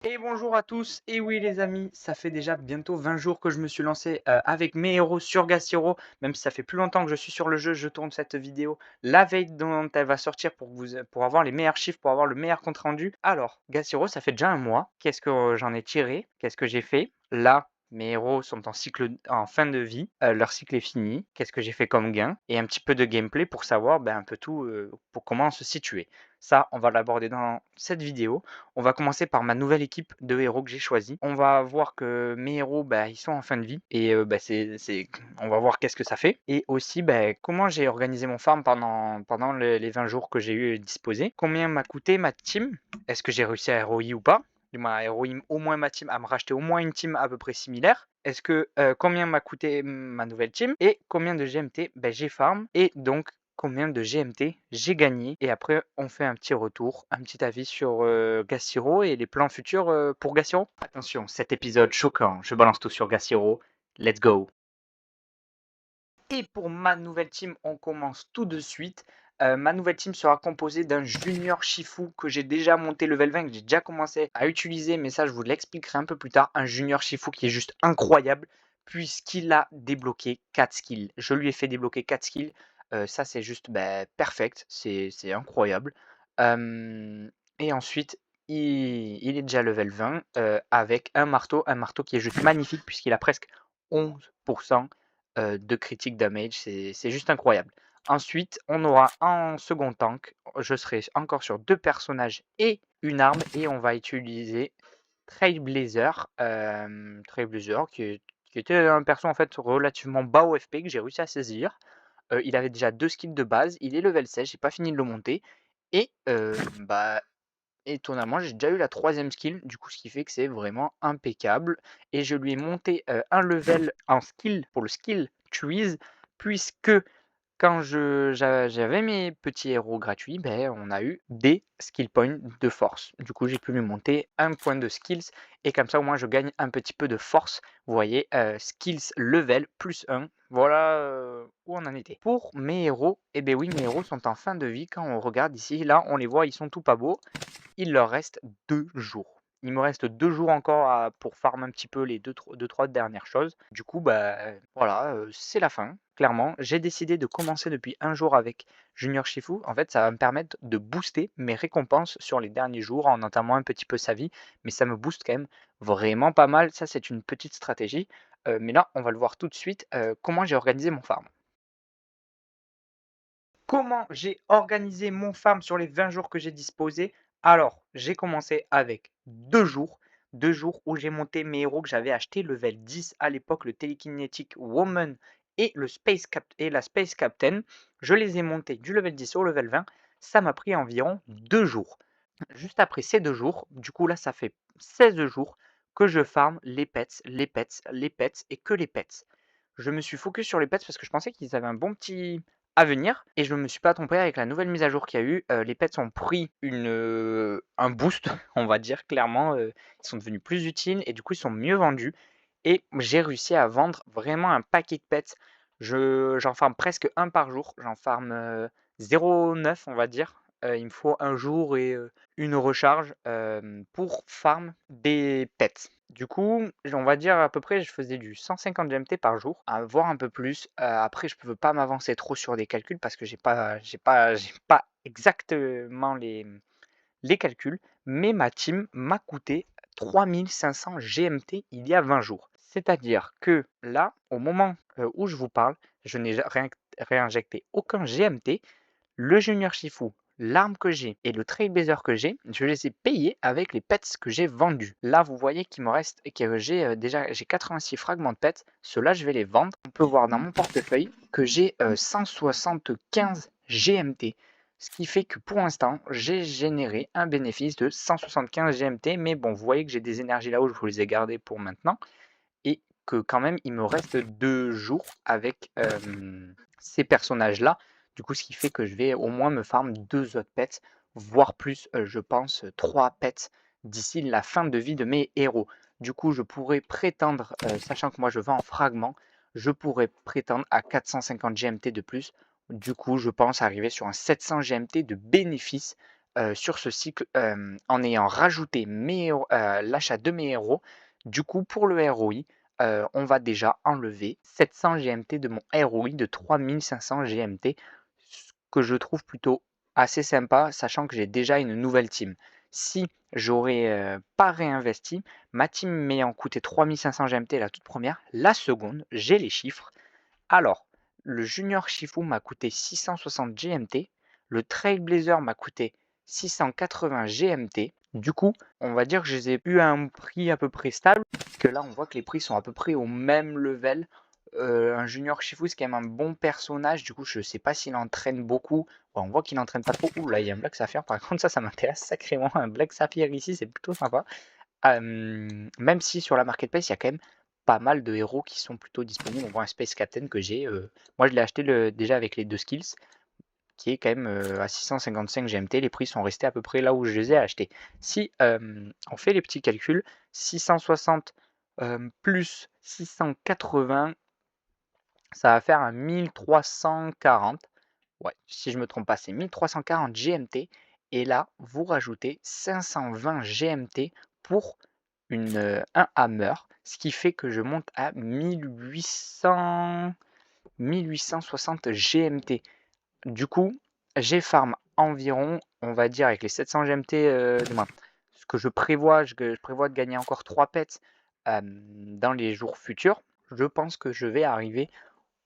Et bonjour à tous, et oui les amis, ça fait déjà bientôt 20 jours que je me suis lancé avec mes héros sur Gas Hero, même si ça fait plus longtemps que je suis sur le jeu, je tourne cette vidéo la veille dont elle va sortir pour avoir les meilleurs chiffres, pour avoir le meilleur compte rendu. Alors, Gas Hero, ça fait déjà un mois, qu'est-ce que j'en ai tiré, qu'est-ce que j'ai fait? Là, mes héros sont en fin de vie, leur cycle est fini, qu'est-ce que j'ai fait comme gain, et un petit peu de gameplay pour savoir un peu tout, pour comment se situer. Ça, on va l'aborder dans cette vidéo. On va commencer par ma nouvelle équipe de héros que j'ai choisi. On va voir que mes héros, ils sont en fin de vie et on va voir qu'est-ce que ça fait. Et aussi, comment j'ai organisé mon farm pendant les 20 jours que j'ai eu disposés. Combien m'a coûté ma team? Est-ce que j'ai réussi à ROI ou pas? Du moins, à ROI au moins ma team, à me racheter au moins une team à peu près similaire. Est-ce que combien m'a coûté ma nouvelle team et combien de GMT j'ai farm et donc combien de GMT j'ai gagné et après on fait un petit retour, un petit avis sur Gas Hero et les plans futurs pour Gas Hero. Attention, cet épisode choquant, je balance tout sur Gas Hero, let's go. Et pour ma nouvelle team, on commence tout de suite. Ma nouvelle team sera composée d'un junior Shifu que j'ai déjà monté level 20, que j'ai déjà commencé à utiliser, mais ça je vous l'expliquerai un peu plus tard. Un junior Shifu qui est juste incroyable puisqu'il a débloqué 4 skills. Je lui ai fait débloquer 4 skills. Ça c'est juste perfect, c'est incroyable. Et ensuite, il est déjà level 20 avec un marteau qui est juste magnifique puisqu'il a presque 11% de critique damage, c'est juste incroyable. Ensuite, on aura un second tank. Je serai encore sur 2 personnages et une arme et on va utiliser Trailblazer, Trailblazer qui était un perso en fait relativement bas au FP que j'ai réussi à saisir. Il avait déjà 2 skills de base, il est level 16, j'ai pas fini de le monter et étonnamment, j'ai déjà eu la 3e skill, du coup, ce qui fait que c'est vraiment impeccable. Et je lui ai monté un level en skill pour le skill trees, puisque quand j'avais mes petits héros gratuits, on a eu des skill points de force. Du coup, j'ai pu lui monter un point de skills et comme ça, au moins, je gagne un petit peu de force. Vous voyez, skills level plus 1. Voilà où on en était. Pour mes héros, eh bien oui, mes héros sont en fin de vie. Quand on regarde ici, là, on les voit, ils sont tout pas beaux. Il leur reste 2 jours. Il me reste 2 jours encore pour farm un petit peu les 2-3 dernières choses. Du coup, voilà, c'est la fin, clairement. J'ai décidé de commencer depuis un jour avec Junior Shifu. En fait, ça va me permettre de booster mes récompenses sur les derniers jours en entamant un petit peu sa vie. Mais ça me booste quand même vraiment pas mal. Ça, c'est une petite stratégie. Mais là, on va le voir tout de suite, comment j'ai organisé mon farm. Comment j'ai organisé mon farm sur les 20 jours que j'ai disposés? Alors, j'ai commencé avec 2 jours, 2 jours où j'ai monté mes héros que j'avais acheté level 10 à l'époque, le Telekinetic Woman et la Space Captain. Je les ai montés du level 10 au level 20. Ça m'a pris environ 2 jours. Juste après ces 2 jours, du coup là, ça fait 16 jours que je farm les pets, les pets, les pets et que les pets. Je me suis focus sur les pets parce que je pensais qu'ils avaient un bon petit avenir et je ne me suis pas trompé avec la nouvelle mise à jour qu'il y a eu. Les pets ont pris un boost, on va dire clairement. Ils sont devenus plus utiles et du coup ils sont mieux vendus. Et j'ai réussi à vendre vraiment un paquet de pets. J'en farm presque un par jour. J'en farm 0,9 on va dire. Il me faut un jour et une recharge pour farm des pets. Du coup, on va dire à peu près, je faisais du 150 GMT par jour, voire un peu plus. Après, je ne peux pas m'avancer trop sur des calculs parce que j'ai pas exactement les calculs, mais ma team m'a coûté 3500 GMT il y a 20 jours. C'est-à-dire que là, au moment où je vous parle, je n'ai réinjecté aucun GMT. Le Junior Shifu, l'arme que j'ai et le Trailblazer que j'ai, je les ai payés avec les pets que j'ai vendus. Là, vous voyez qu'il me reste que j'ai 86 fragments de pets. Ceux-là, je vais les vendre. On peut voir dans mon portefeuille que j'ai 175 GMT. Ce qui fait que pour l'instant, j'ai généré un bénéfice de 175 GMT. Mais bon, vous voyez que j'ai des énergies là-haut, je vous les ai gardées pour maintenant. Et que quand même, il me reste 2 jours avec ces personnages-là. Du coup, ce qui fait que je vais au moins me farm 2 autres pets, voire plus, je pense 3 pets d'ici la fin de vie de mes héros. Du coup, je pourrais prétendre, sachant que moi je vends en fragments, je pourrais prétendre à 450 GMT de plus. Du coup, je pense arriver sur un 700 GMT de bénéfice sur ce cycle, en ayant rajouté l'achat de mes héros. Du coup, pour le ROI, on va déjà enlever 700 GMT de mon ROI de 3500 GMT, ce que je trouve plutôt assez sympa, sachant que j'ai déjà une nouvelle team. Si j'aurais pas réinvesti, ma team m'ayant coûté 3500 GMT la toute première, la seconde, j'ai les chiffres. Alors, le Junior Shifu m'a coûté 660 GMT, le Trailblazer m'a coûté 680 GMT. Du coup, on va dire que je les ai eu à un prix à peu près stable, que là on voit que les prix sont à peu près au même level. Un Junior Shifu c'est quand même un bon personnage, du coup je sais pas s'il entraîne beaucoup. Bon, on voit qu'il n'entraîne pas trop. Ouh là il y a un Black Sapphire, par contre ça m'intéresse sacrément. Un Black Sapphire ici c'est plutôt sympa. Même si sur la marketplace, il y a quand même pas mal de héros qui sont plutôt disponibles. On voit un Space Captain que j'ai. Moi, je l'ai acheté déjà avec les 2 skills, qui est quand même à 655 GMT. Les prix sont restés à peu près là où je les ai achetés. Si on fait les petits calculs, 660 plus 680, ça va faire un 1340. Ouais, si je me trompe pas, c'est 1340 GMT. Et là, vous rajoutez 520 GMT pour un hammer, ce qui fait que je monte à 1860 GMT. Du coup, j'ai farm environ, on va dire avec les 700 GMT de moins. Ce que je prévois de gagner encore 3 pets dans les jours futurs. Je pense que je vais arriver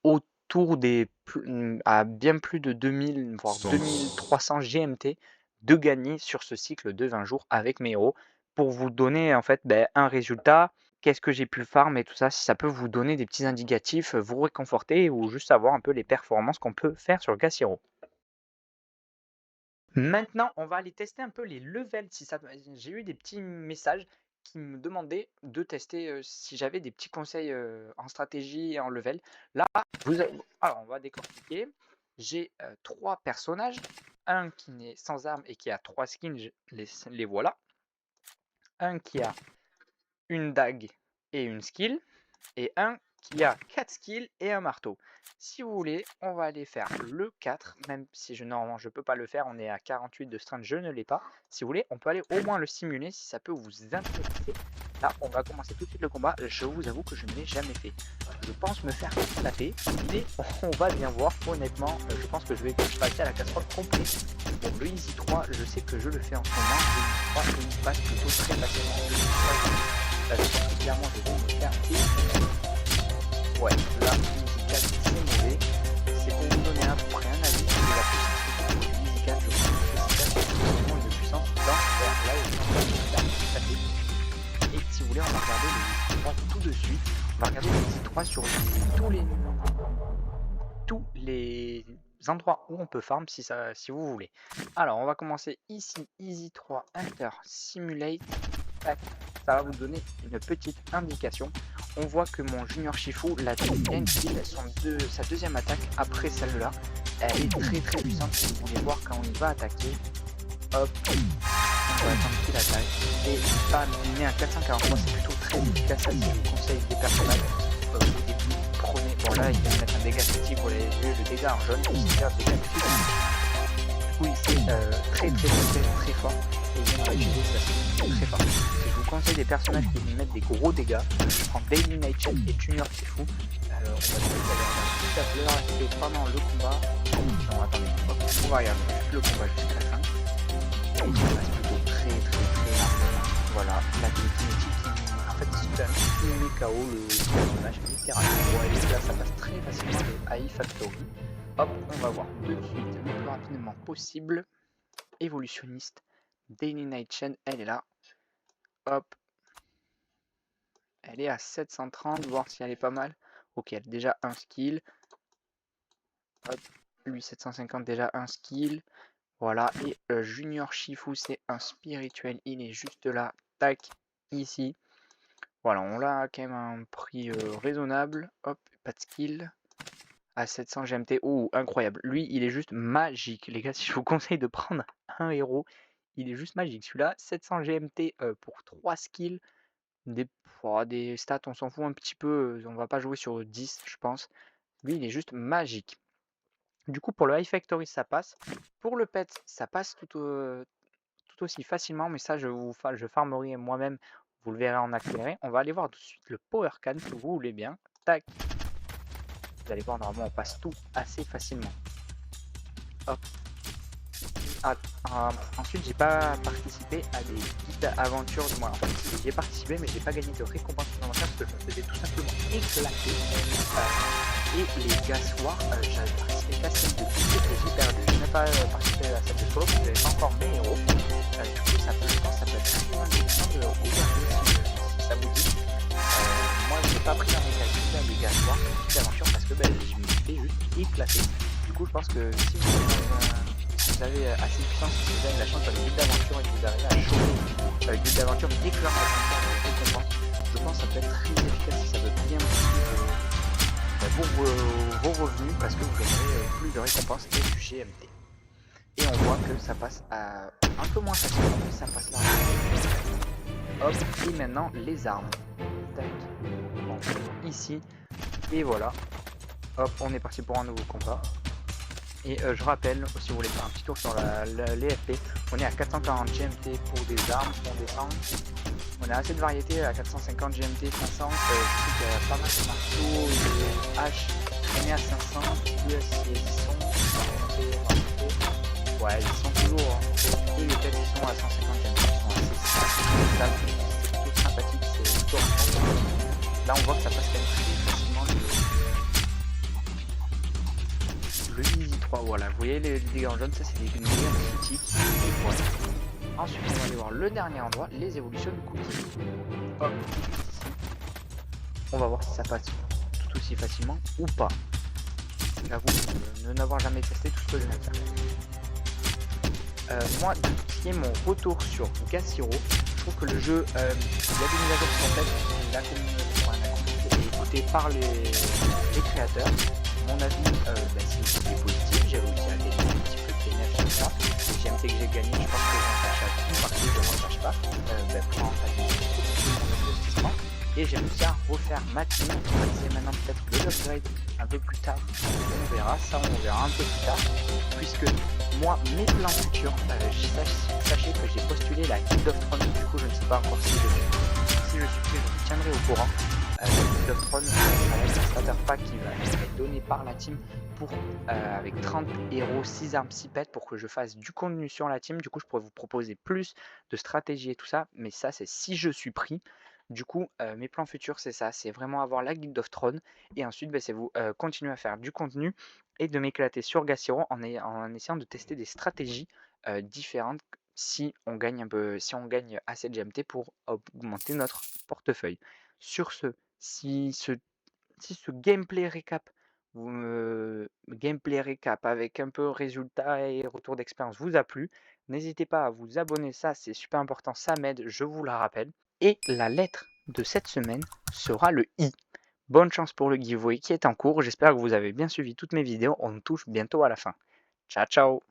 autour à bien plus de 2000, voire 2300 GMT de gagner sur ce cycle de 20 jours avec mes héros pour vous donner en fait un résultat, qu'est-ce que j'ai pu farm et tout ça, si ça peut vous donner des petits indicatifs, vous réconforter ou juste savoir un peu les performances qu'on peut faire sur Cassiro. Maintenant, on va aller tester un peu les levels. J'ai eu des petits messages qui me demandaient de tester si j'avais des petits conseils en stratégie et en level. Là, alors on va décortiquer. J'ai 3 personnages. Un qui n'est sans arme et qui a 3 skins, les voilà. Un qui a une dague et une skill. Et un qui a 4 skills et un marteau. Si vous voulez, on va aller faire le 4, même si normalement je peux pas le faire, on est à 48 de strength, je ne l'ai pas. Si vous voulez, on peut aller au moins le simuler si ça peut vous intéresser. Là, on va commencer tout de suite le combat. Je vous avoue que je ne l'ai jamais fait. Je pense me faire taper, mais on va bien voir. Honnêtement, je pense que je vais passer à la casserole complète. Bon, le Easy 3, je sais que je le fais en ce moment. Le Easy 3, il passe plutôt très facilement. Le Easy 3, là, je pense que clairement, je vais me faire ouais, là, Easy 4, c'est mauvais. C'est pour vous donner à peu près un avis de la puissance de Easy 4. Je pense que Easy 4, c'est vraiment une puissance d'enfer. Là, je suis en train de me faire taper. Et si vous voulez, on va regarder le Easy 3 tout de suite. On va regarder le Easy 3 sur tous les endroits où on peut farm si vous voulez. Alors, on va commencer ici, Easy 3 Enter Simulate. Ça va vous donner une petite indication. On voit que mon Junior Shifu, la deuxième kill, sa deuxième attaque après celle-là, elle est très très puissante. Si vous voulez voir quand on va attaquer, hop, on va attendre qu'il attaque. Et bam, il met un 443, c'est plutôt très efficace. Ça, je vous conseille des personnages. Au début, prenez. Bon, là, il vient de mettre un dégât critique, vous l'avez vu, le dégât en jaune, c'est un dégât critique. Du coup, c'est très fort. Et il vient d'utiliser ça, très fort. Si je vous conseille des personnages qui mettent des gros dégâts, je prends Daily Nightshade et Junior Shifu. On va dire qu'il y avait tout à l'heure et pendant le combat. Non, attendez, on va regarder le combat jusqu'à la fin. Et il passe plutôt très largement. Voilà, la kinétique qui. En fait, c'est un petit met KO le personnage, littéralement. Ouais, et là, ça passe très facilement de AI Factory. Hop, on va voir tout de suite le plus rapidement possible. Évolutionniste. Daily Nightshade, elle est là. Hop. Elle est à 730, voir si elle est pas mal. Ok, elle a déjà un skill. Hop. Lui, 750, déjà un skill. Voilà. Et Junior Shifu, c'est un spirituel. Il est juste là. Tac. Ici. Voilà, on l'a quand même à un prix raisonnable. Hop, pas de skill. À 700 GMT. Oh, incroyable. Lui, il est juste magique. Les gars, si je vous conseille de prendre un héros, il est juste magique. Celui-là, 700 GMT pour 3 skills. Des stats, on s'en fout un petit peu. On va pas jouer sur 10, je pense. Lui, il est juste magique. Du coup, pour le High Factory, ça passe. Pour le pet, ça passe tout aussi facilement, mais ça, je farmerai moi-même. Vous le verrez en accéléré. On va aller voir tout de suite le power can, si vous voulez bien. Tac. Vous allez voir, normalement, on passe tout assez facilement. Hop. Ah, ensuite, j'ai pas participé à des guides aventures du moins. En fait, j'ai participé, mais j'ai pas gagné de récompense supplémentaire parce que je me faisais tout simplement éclater. Et les gassoirs, j'avais participé qu'à celle de guide et j'ai perdu. Je n'ai pas participé à celle de solo, parce que j'avais pas encore mes héros. Du coup, ça peut, je pense, ça peut être très intéressant de regarder si ça vous dit. Moi, j'ai pas pris dans mes calculs les gassoirs, les aventures, parce que je me suis fait juste éclater. Du coup, je pense que si vous avez assez de chance, si vous avez la chance dans les guides d'aventure et que vous arrivez à choper le guide d'aventure déclare l'aventure de récompense, je pense que ça peut être très efficace si ça veut bien vos revenus parce que vous gagnerez plus de récompenses et du GMT. Et on voit que ça passe à un peu moins facilement, mais ça passe là. Hop, et maintenant les armes. Tac. Bon, ici, et voilà. Hop, on est parti pour un nouveau combat. Et je rappelle, si vous voulez faire un petit tour sur les FP, on est à 440 GMT pour des armes, on descend. On a assez de variété à 450 GMT, 500. Je sais qu'il y a pas mal de marteaux et de haches. On est à 500, plus ils sont. Ouais, ils sont toujours. Et les têtes ils sont à 150 GMT, ils sont assez stables. C'est plutôt sympathique, c'est plutôt là on voit que ça passe quand même très facilement le Easy 3, voilà, vous voyez les dégâts en jaune, ça c'est des dégâts critiques, et voilà. Ensuite on va aller voir le dernier endroit, les évolutions de cookies. Hop, on va voir si ça passe tout aussi facilement ou pas. J'avoue, ne n'avoir jamais testé tout ce que je viens de faire. Moi, qui est mon retour sur Gassiro, je trouve que le jeu, il y a des mises à jour qui sont faites, la communauté est écoutée par les créateurs. Mon avis, c'est positif, j'ai réussi à gagner un petit peu de PNF sur ça. Les GMT que j'ai gagné, je pense que j'en cache à tout parce que je ne m'en cache pas pour entamer mon investissement. Et j'ai réussi à refaire ma team. C'est maintenant peut-être le upgrade un peu plus tard. On verra, ça on verra un peu plus tard. Puisque moi, mes plans futurs, sachez que j'ai postulé la Guild of Thrones. Du coup, je ne sais pas encore si je suis pris, je vous tiendrai au courant. Guild of Thrones, ça va être un starter pack qui va être donné par la team pour avec 30 héros, 6 armes, 6 pets pour que je fasse du contenu sur la team. Du coup, je pourrais vous proposer plus de stratégie et tout ça, mais ça, c'est si je suis pris. Du coup, mes plans futurs, c'est ça, c'est vraiment avoir la Guild of Thrones et ensuite, c'est vous continuer à faire du contenu et de m'éclater sur Gassiro en essayant de tester des stratégies différentes si on gagne assez de GMT pour augmenter notre portefeuille. Sur ce, si ce gameplay récap, gameplay récap avec un peu résultat et retour d'expérience vous a plu, n'hésitez pas à vous abonner, ça c'est super important, ça m'aide, je vous la rappelle. Et la lettre de cette semaine sera le I. Bonne chance pour le giveaway qui est en cours, j'espère que vous avez bien suivi toutes mes vidéos, on touche bientôt à la fin. Ciao ciao!